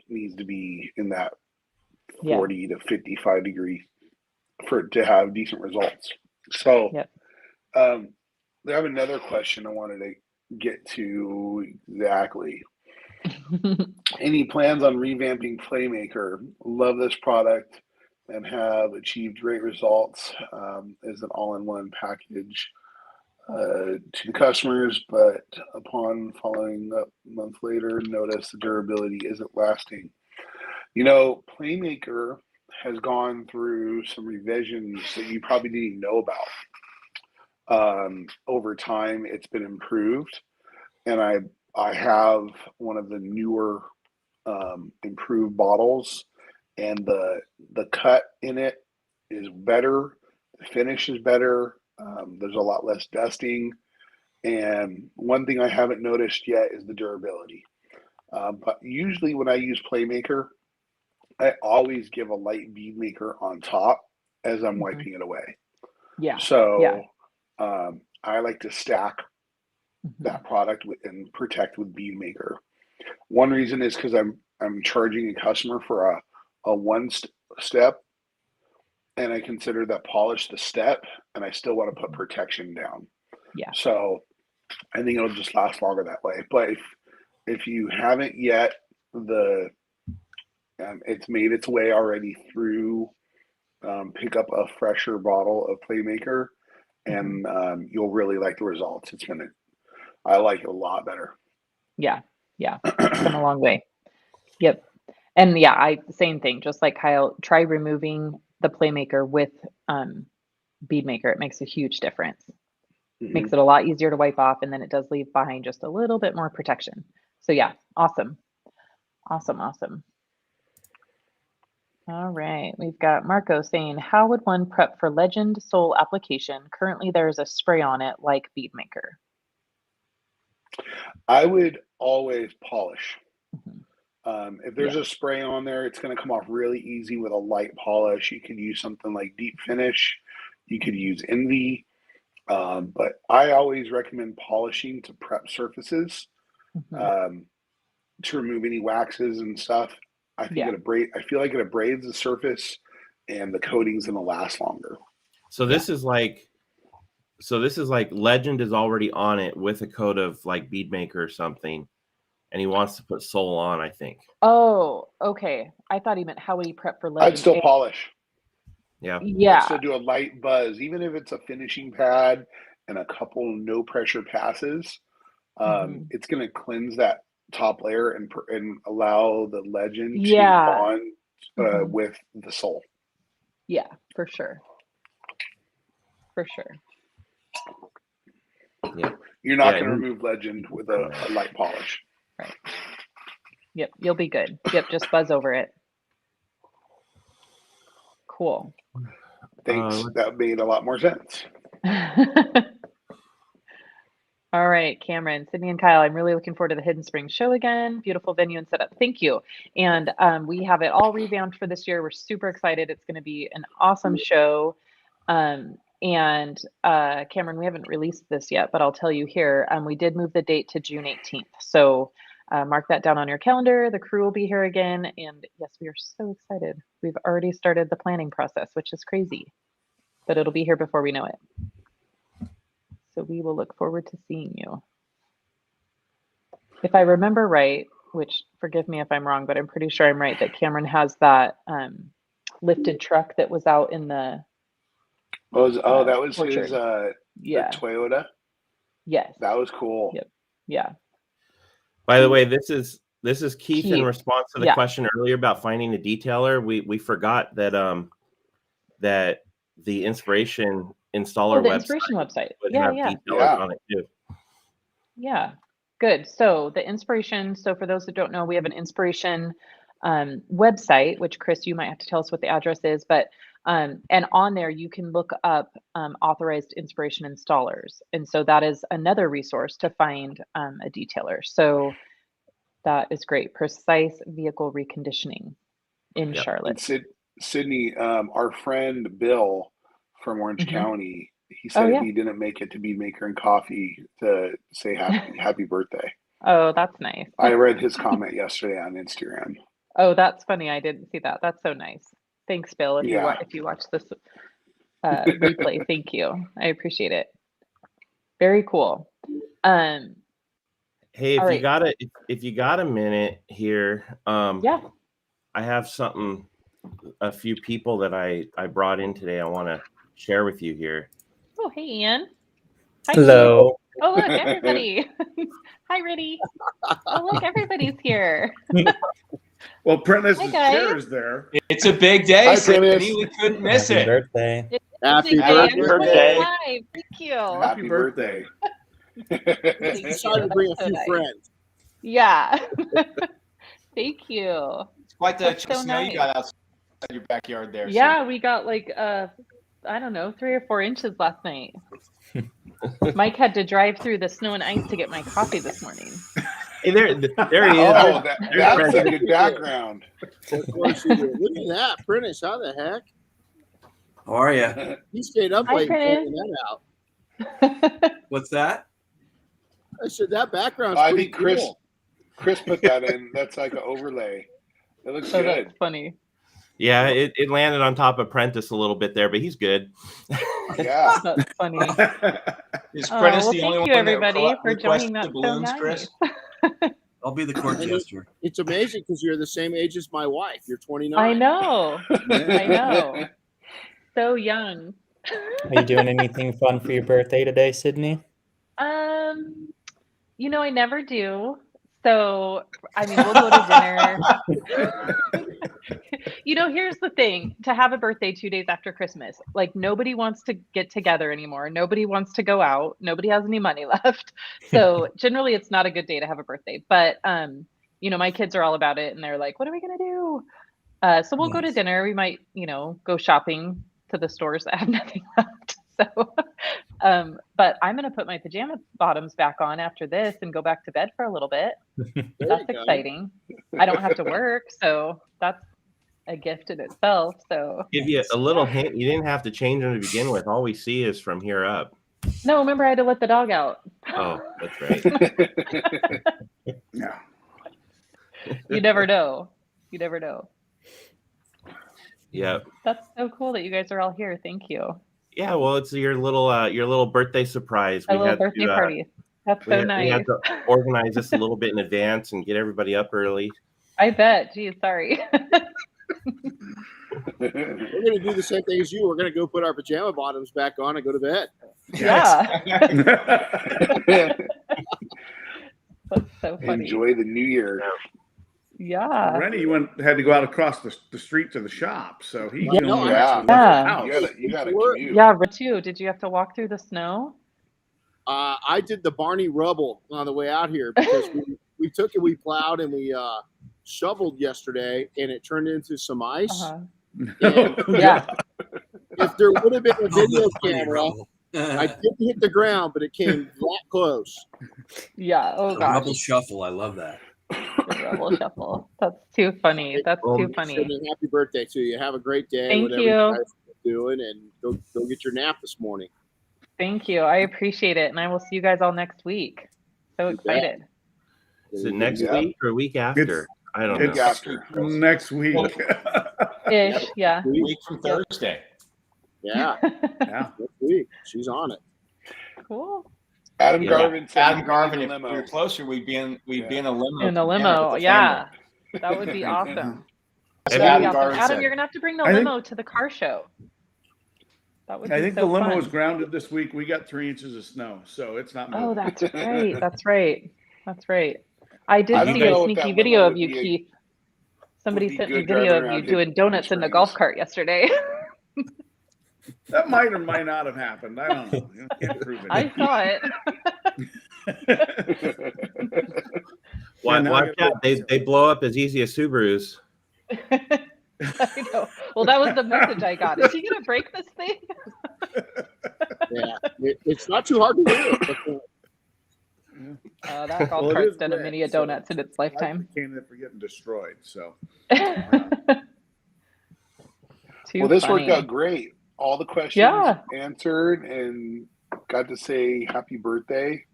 needs to be in that 40 to 55 degrees for it to have decent results. So I have another question I wanted to get to exactly. Any plans on revamping Playmaker? Love this product and have achieved great results as an all-in-one package to the customers, but upon following up a month later, notice the durability isn't lasting. Playmaker has gone through some revisions that you probably didn't even know about. Over time, it's been improved, and I have one of the newer improved bottles, and the cut in it is better, the finish is better. There's a lot less dusting, and one thing I haven't noticed yet is the durability. But usually when I use Playmaker, I always give a light bead maker on top as I'm wiping it away. So I like to stack that product and protect with bead maker. One reason is because I'm charging a customer for a one step, and I consider that polish the step, and I still want to put protection down. So I think it'll just last longer that way. But if you haven't yet, it's made its way already through. Pick up a fresher bottle of Playmaker, and you'll really like the results. I like it a lot better. It's come a long way. Yep. And same thing, just like Kyle, try removing the Playmaker with Bead Maker. It makes a huge difference. Makes it a lot easier to wipe off, and then it does leave behind just a little bit more protection. So awesome. All right, we've got Marco saying, how would one prep for Legend Soul application? Currently, there's a spray on it like Bead Maker. I would always polish. If there's a spray on there, it's going to come off really easy with a light polish. You could use something like Deep Finish. You could use Envy. But I always recommend polishing to prep surfaces to remove any waxes and stuff. I feel like it abrades the surface, and the coating's going to last longer. So this is like Legend is already on it with a coat of like Bead Maker or something, and he wants to put Soul on, I think. Oh, okay. I thought he meant how would he prep for Legend. I'd still polish. I'd still do a light buzz, even if it's a finishing pad and a couple no pressure passes. It's going to cleanse that top layer and allow the Legend to bond with the soul. Yeah, for sure. For sure. Yeah. You're not going to remove legend with a light polish. Right. Yep, you'll be good. Yep, just buzz over it. Cool. Thanks. That made a lot more sense. All right, Cameron, Sydney, and Kyle, I'm really looking forward to the Hidden Springs show again. Beautiful venue and setup. Thank you. And we have it all revamped for this year. We're super excited. It's going to be an awesome show. And Cameron, we haven't released this yet, but I'll tell you here, we did move the date to June 18th. So mark that down on your calendar. The crew will be here again. And yes, we are so excited. We've already started the planning process, which is crazy, but it'll be here before we know it. So we will look forward to seeing you. If I remember right, which forgive me if I'm wrong, but I'm pretty sure I'm right, that Cameron has that lifted truck that was out in the that was orchard. his the Toyota? Yes. That was cool. Yep. Yeah. By the way, this is Keith in response to the question earlier about finding a detailer. We forgot that that the inspiration installer website would have detailers on it too. Yeah, good. So the inspiration, so for those that don't know, we have an inspiration website, which Chris, you might have to tell us what the address is, but and on there you can look up authorized inspiration installers. And so that is another resource to find a detailer. So that is great. Precise vehicle reconditioning in Charlotte. And Sydney, our friend Bill from Orange County, he said he didn't make it to Bead Maker and Coffee to say happy birthday. Oh, that's nice. I read his comment yesterday on Instagram. Oh, that's funny. I didn't see that. That's so nice. Thanks, Bill. If you watch this replay, thank you. I appreciate it. Very cool. Hey, if you got a minute here, I have something. A few people that I brought in today, I want to share with you here. Oh, hey, Ian. Hi, hello. Steve. Oh, look, everybody. Hi, Riddy. Oh, look, everybody's here. Well, Prentice's chair is there. It's a big day, Sydney. We couldn't miss it. Birthday. Happy birthday. Hi, thank you. Happy birthday. Decided to bring a few friends. Yeah. Thank you. It's quite the snow you got outside your backyard there. Yeah, we got like I don't know, 3 or 4 inches last night. Mike had to drive through the snow and ice to get my coffee this morning. Hey, there he is. Oh, that's a good background. Of course you do. Look at that, Prentice. How the heck? How are you? He stayed up late figuring that out. What's that? I said that background's I pretty think cool. Chris put that in. That's like an overlay. It looks good. That's funny. Yeah, it landed on top of Prentice a little bit there, but he's good. Yeah, that's funny. Is Prentice the only thank one you, everybody, that for joining that balloons, so nice. Chris? I'll be the court jester. It's amazing because you're the same age as my wife. You're 29. I know. I know. So young. Are you doing anything fun for your birthday today, Sydney? You know, I never do. So, I mean, we'll go to dinner. You know, here's the thing. To have a birthday 2 days after Christmas, like nobody wants to get together anymore. Nobody wants to go out. Nobody has any money left. So generally it's not a good day to have a birthday. But, you know, my kids are all about it and they're like, what are we going to do? So we'll go to dinner. We might, you know, go shopping to the stores that have nothing left. So, but I'm going to put my pajama bottoms back on after this and go back to bed for a little bit. That's exciting. I don't have to work. So that's a gift in itself. So give you a little hint. You didn't have to change them to begin with. All we see is from here up. No, remember I had to let the dog out. Oh, that's right. Yeah. You never know. You never know. Yeah. That's so cool that you guys are all here. Thank you. Yeah, well, it's your little birthday surprise. A little birthday party. That's so nice. We had to organize this a little bit in advance and get everybody up early. I bet. Geez, sorry. We're going to do the same thing as you. We're going to go put our pajama bottoms back on and go to bed. Yeah. That's so funny. Enjoy the new year. Yeah. Rennie had to go out across the street to the shop, so he Yeah, only no, actually left yeah. the house. You got to commute. Yeah, too. Did you have to walk through the snow? I did the Barney rubble on the way out here because we took it, we plowed, and we shoveled yesterday, and it turned into some ice. And Yeah. if there would have been a video camera, I didn't hit the ground, but it came that close. Yeah. Oh The gosh. rubble shuffle. I love that. The rebel shuffle. That's too funny. That's too funny. And happy birthday to you. Have a great day. Thank whatever you. guys are doing, and go get your nap this morning. Thank you. I appreciate it. And I will see you guys all next week. So excited. Is it next week or week after? I don't know. Week after. Next week. Ish. Yeah. Week from Thursday. Yeah. Yeah. Next week. She's on it. Cool. Adam Yeah. Garvin said Adam he'd Garvin, be if in we a were limo. closer, we'd be in a limo. In a together limo. with the Yeah. family. That would be awesome. That's That would what be Adam awesome. Garvin Adam, said. you're gonna have to bring the I think- limo to the car show. That would I be think so the limo fun. was grounded this week. We got 3 inches of snow, so it's not moving. Oh, that's right. That's right. That's right. I did I don't see know a if sneaky that video limo of would you, be Keith. Somebody be sent me good video driving of you around doing hitting donuts in the trains. golf cart yesterday. That might or might not have happened. I don't know. You can't prove it. I saw it. Yeah, now I Watch gotta out. They blow up as easy as Subarus. I know. Well, that was the message I got. Is he gonna break this thing? Yeah. It's not too hard to do. That golf Well, it cart's is done a red, many of so donuts in its lifetime. Candidate for getting destroyed. So Too Well, this funny. worked out great. All the questions Yeah. answered, and got to say happy birthday.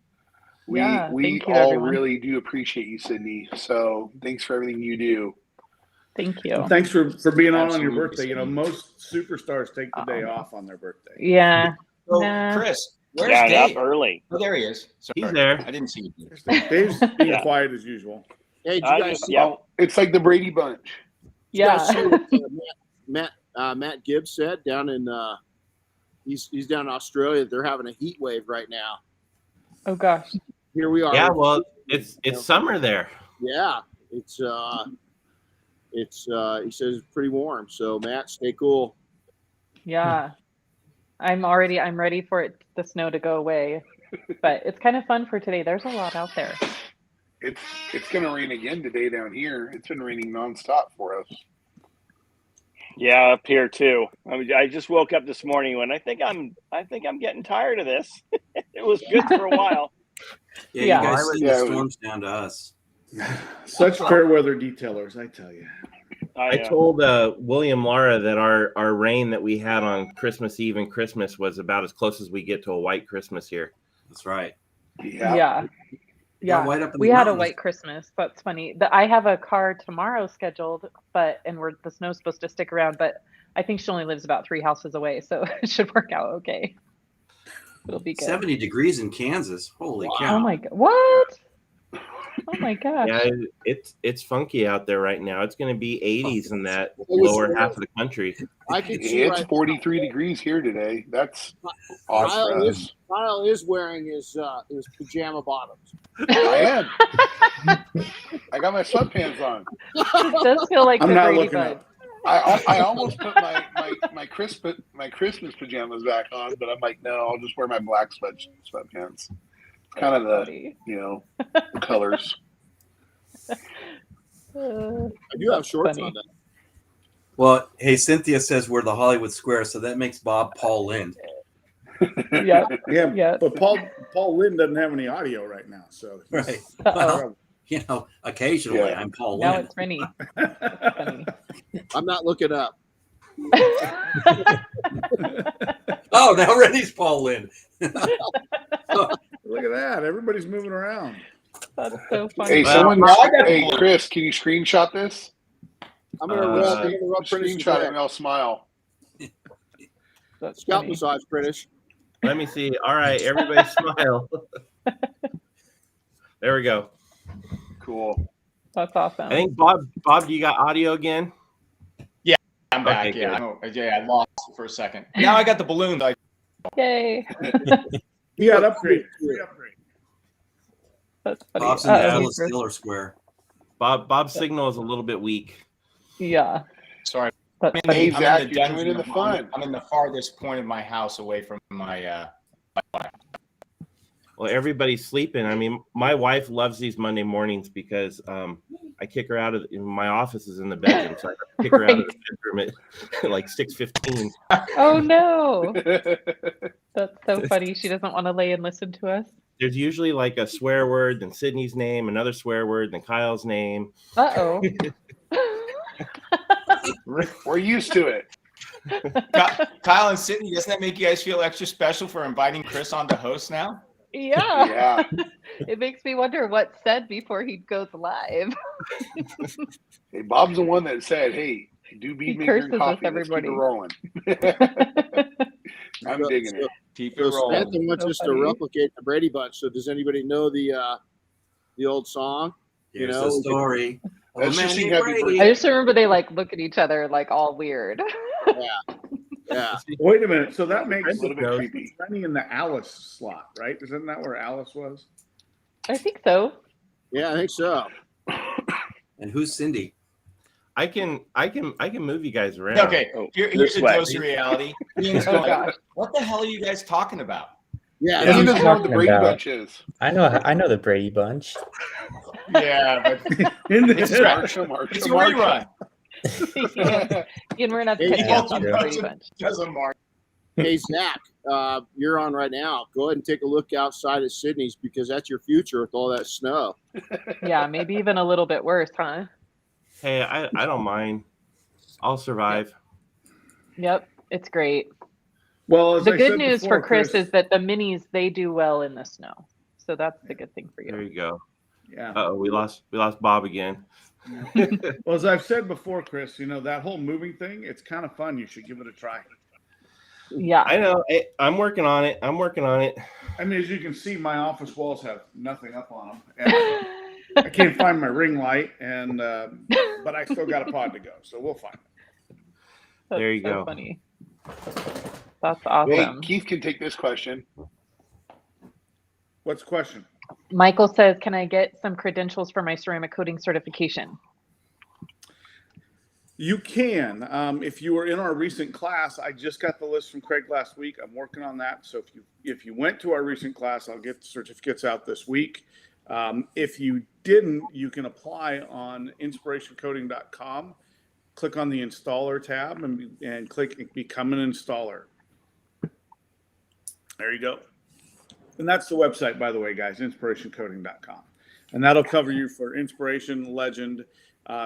We thank you, all everyone. really do appreciate you, Sydney. So thanks for everything you do. Thank you. and thanks for being on your Absolutely, birthday. You know, Steve. most superstars take the day off on their birthday. Yeah. So, Nah. Chris, where's Yeah, Dave? up early. Oh, there he is. Sorry. He's there. I didn't see you. Dave's being Yeah. quiet as usual. Hey, did I you guys just- see, yeah. Oh, it's like the Brady Bunch. you guys Yeah. see what Matt Gibbs said down in he's down in Australia. They're having a heat wave right now. Oh gosh. Here we are. Yeah, well, it's summer there. Yeah, it's he says it's pretty warm. So Matt, stay cool. Yeah. I'm ready for the snow to go away. But it's kind of fun for today. There's a lot out there. It's going to rain again today down here. It's been raining nonstop for us. Yeah, up here too. I just woke up this morning and I think I'm getting tired of this. It was good for a while. Yeah, Yeah. you guys send Yeah, the storms down to us. Such fair weather detailers, I tell you. I told William Lara that our rain that we had on Christmas Eve and Christmas was about as close as we get to a white Christmas here. That's right. Yeah. Yeah. White up in We the had a mountains. white Christmas. That's funny. I have a car tomorrow scheduled, the snow's supposed to stick around, but I think she only lives about 3 houses away, so it should work out okay. It'll be good. 70 degrees in Kansas. Holy Oh cow. my god. What? Oh my gosh. Yeah, it's funky out there right now. It's going to be 80s in that was- lower half of the country. I can see It's right 43 degrees here today. That's odd for Kyle us. Kyle is wearing his pajama bottoms. I am. I got my sweatpants on. It does feel like I'm the not Brady looking Bunch. up. I almost put my Christmas pajamas back on, but I'm like, no, I'll just wear my black sweatpants. Kind of the Funny. the colors. I do have shorts Funny. on that. Well, hey, Cynthia says we're the Hollywood Square, so that makes Bob Paul Lind. Yeah. Yeah, Yeah. but Paul Lynn doesn't have any audio right now, so Right. Uh-oh. You know, occasionally Yeah. I'm Paul Now Lind. it's Rennie. That's funny. I'm not looking up. Oh, now Rennie's Paul Lind. Look at that. Everybody's moving around. That's so funny. Hey, hey, Chris, can you screenshot this? I'm gonna rub British Screenshot it and I'll smile. That's scalp funny. massage, British. Let me see. All right, everybody smile. There we go. Cool. That's awesome. I think Bob, you got audio again? I'm back. Okay, Yeah, I lost it for a second. Now I got the balloon. Yay. He got upgraded. That's funny. Bob's in the Uh-oh. Phyllis Diller Square. Bob's signal is a little bit weak. Yeah. Sorry. Hey, Zach, I'm in the you're dungeon. joining the fun. I'm in the farthest point of my house away from my Well, everybody's sleeping. I mean, my wife loves these Monday mornings because I kick her out of my office is in the bedroom, so I kick her out of the bedroom at like 6:15. Oh no, that's so funny. She doesn't want to lay and listen to us. There's usually like a swear word, then Sydney's name, another swear word, then Kyle's name. Uh-oh. We're used to it. Kyle and Sydney, doesn't that make you guys feel extra special for inviting Chris on to host now? Yeah. It makes me wonder what's said before he goes live. Hey, Bob's the one that said, "Hey, do Bead Maker and coffee. Let's keep it rolling." I'm digging it. Keep it rolling. Samantha wants us to replicate the Brady Bunch. So does anybody know the old song? Here's the story. Let's just sing Happy Happy Birthday. I just remember they like look at each other like all weird. Yeah. Wait a minute. So that makes a little bit creepy. Running in the Alice slot, right? Isn't that where Alice was? I think so. Yeah, I think so. And who's Cindy? I can move you guys around. Okay, here's a dose of reality. Ian's Oh, going, gosh. what the hell are you guys talking about? Yeah, He doesn't know what the talking Brady about? Bunch is. I know the Brady Bunch. Yeah, but It's Marsha. it's a rerun. Ian, we're gonna have to Hey, catch you yeah, up on the Brady Bunch. Doesn't mark. Hey, Zach, you're on right now. Go ahead and take a look outside at Sydney's because that's your future with all that snow. Yeah, maybe even a little bit worse, huh? Hey, I don't mind. I'll survive. Yep, it's great. Well, as The I good said news before, for Chris is that the minis, they do well in the snow. So that's the good thing for There you. you go. Yeah. Uh-oh, we lost Bob again. Well, as I've said before, Chris, that whole moving thing, it's kind of fun. You should give it a try. Yeah. I know. I'm working on it. I mean, as you can see, my office walls have nothing up on them. And I can't find my ring light, but I still got a pod to go, so we'll find it. There you go. Funny. That's awesome. Hey, Keith can take this question. What's the question? Michael says, can I get some credentials for my ceramic coating certification? You can. If you were in our recent class, I just got the list from Craig last week. I'm working on that. So if you went to our recent class, I'll get the certificates out this week. If you didn't, you can apply on inspirationcoating.com. Click on the installer tab and click become an installer. There you go. And that's the website, by the way, guys, inspirationcoating.com. And that'll cover you for Inspiration, Legend.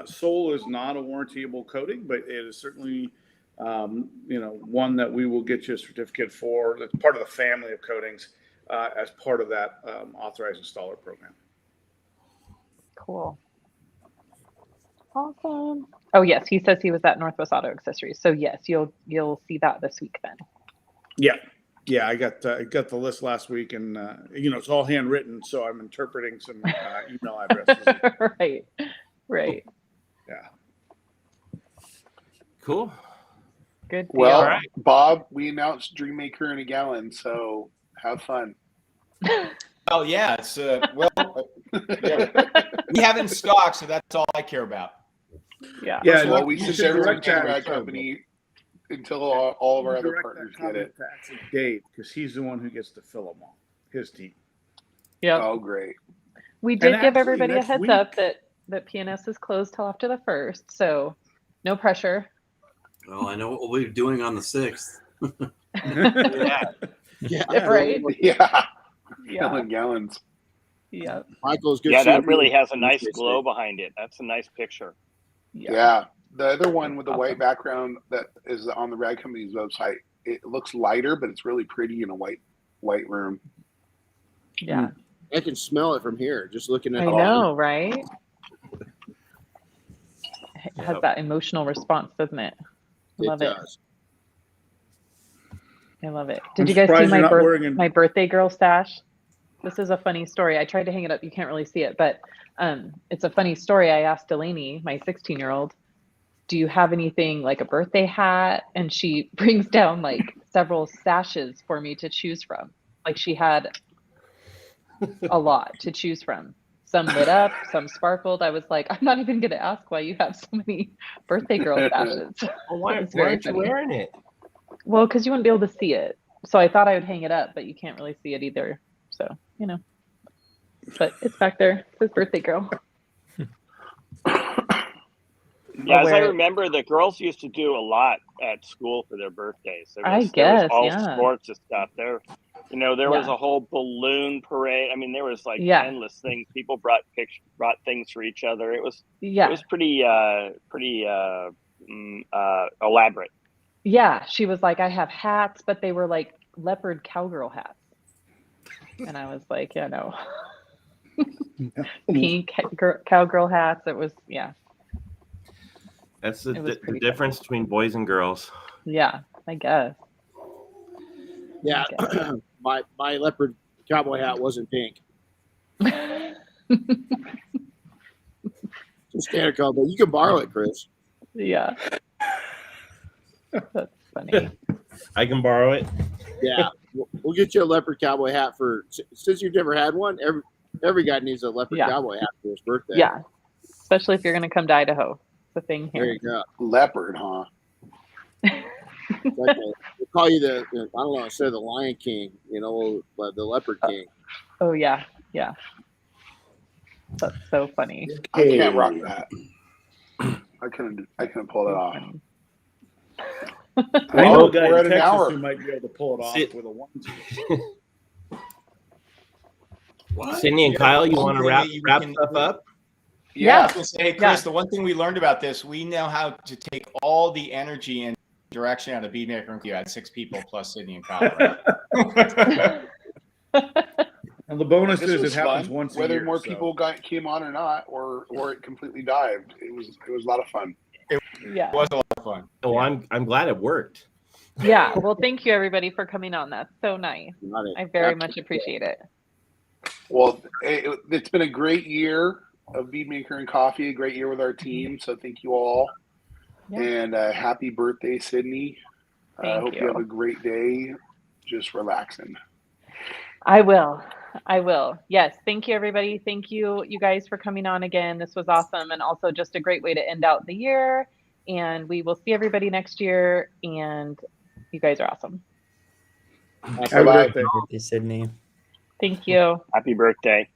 Soul is not a warrantyable coating, but it is certainly, one that we will get you a certificate for. That's part of the family of coatings as part of that authorized installer program. Cool. Awesome. Oh, yes. He says he was at Northwest Auto Accessories. So, yes, you'll see that this week then. Yeah, I got the list last week, and it's all handwritten, so I'm interpreting some email addresses. Right. Yeah. Cool. Good deal. Well, All right. Bob, we announced Dream Maker in a Gallon, so have fun. Oh yeah, it's we have in stock, so that's all I care about. Yeah. Well, we you send should everyone direct to the that rad to company until all of our other direct partners that get it. comment to actually Dave, because he's the one who gets to fill them all. His team. Yeah. Oh, great. We did And give actually, everybody a next heads week- up that PNS is closed till after the 1st, so no pressure. Well, I know what we'll be doing on the 6th. Right? Yeah. Filling gallons. Yeah. Michael's good. Yeah, that seeing really you. has a nice glow behind it. That's a nice picture. Yeah. The other one with the white background that is on the Rad Company's website, it looks lighter, but it's really pretty in a white room. Yeah. I can smell it from here, just looking at I know, right? It has that emotional response, doesn't it? Love it. does. I love it. Did I'm you guys see surprised you're my not wearing my birthday girl stash? This is a funny story. I tried to hang it up. You can't really see it, but it's a funny story. I asked Delaney, my 16-year-old, do you have anything like a birthday hat? And she brings down like several sashes for me to choose from. Like she had a lot to choose from. some lit up, some sparkled. I was like, I'm not even going to ask why you have so many birthday girl sashes. Well, why It's aren't you funny. wearing it? Well, because you wouldn't be able to see it. So I thought I would hang it up, but you can't really see it either. So, you know. But it's back there. It says birthday girl. Yeah, as I remember, the girls used to do a lot at school for their birthdays. There was all sorts of stuff. There was a whole balloon parade. I mean, there was like endless things. People brought things for each other. It was pretty elaborate. Yeah, she was like, I have hats, but they were like leopard cowgirl hats. And I was like, yeah, no. Pink cowgirl hats. It was, yeah. That's the difference between boys and girls. Yeah, I guess. Yeah, my leopard cowboy hat wasn't pink. Just standard color, but you can borrow it, Chris. Yeah. That's funny. I can borrow it. Yeah, we'll get you a leopard cowboy hat since you've never had one. Every guy needs a leopard cowboy hat for his birthday. Yeah, especially if you're going to come to Idaho. It's a thing here. There you go. Leopard, huh? We'll call you I don't know, instead of the Lion King, the Leopard King. Oh yeah. That's so funny. I can't rock that. I couldn't pull that off. I know a guy we're in at an Texas hour. who might be able to pull it off with a onesie. Sydney and Kyle, you want to wrap stuff up? Yeah. I was gonna say, hey, Chris, the one thing we learned about this, we know how to take all the energy and direction out of Beadmaker. You had 6 people plus Sydney and Kyle. Right? And the bonus This is was it happens fun, once a whether year. more people came on or not, or it completely dived. It was a lot of fun. It was a lot of fun. Well, I'm glad it worked. Yeah. Well, thank you everybody for coming on. That's so nice. I very much appreciate it. Well, it's been a great year of Beadmaker and Coffee, a great year with our team. So thank you all. Yeah. And happy birthday, Sydney. I hope you have a great day. Just relaxing. I will. Yes. Thank you, everybody. Thank you, you guys, for coming on again. This was awesome. And also just a great way to end out the year. And we will see everybody next year. And you guys are awesome. Happy birthday, Sydney. Thank you. Happy birthday.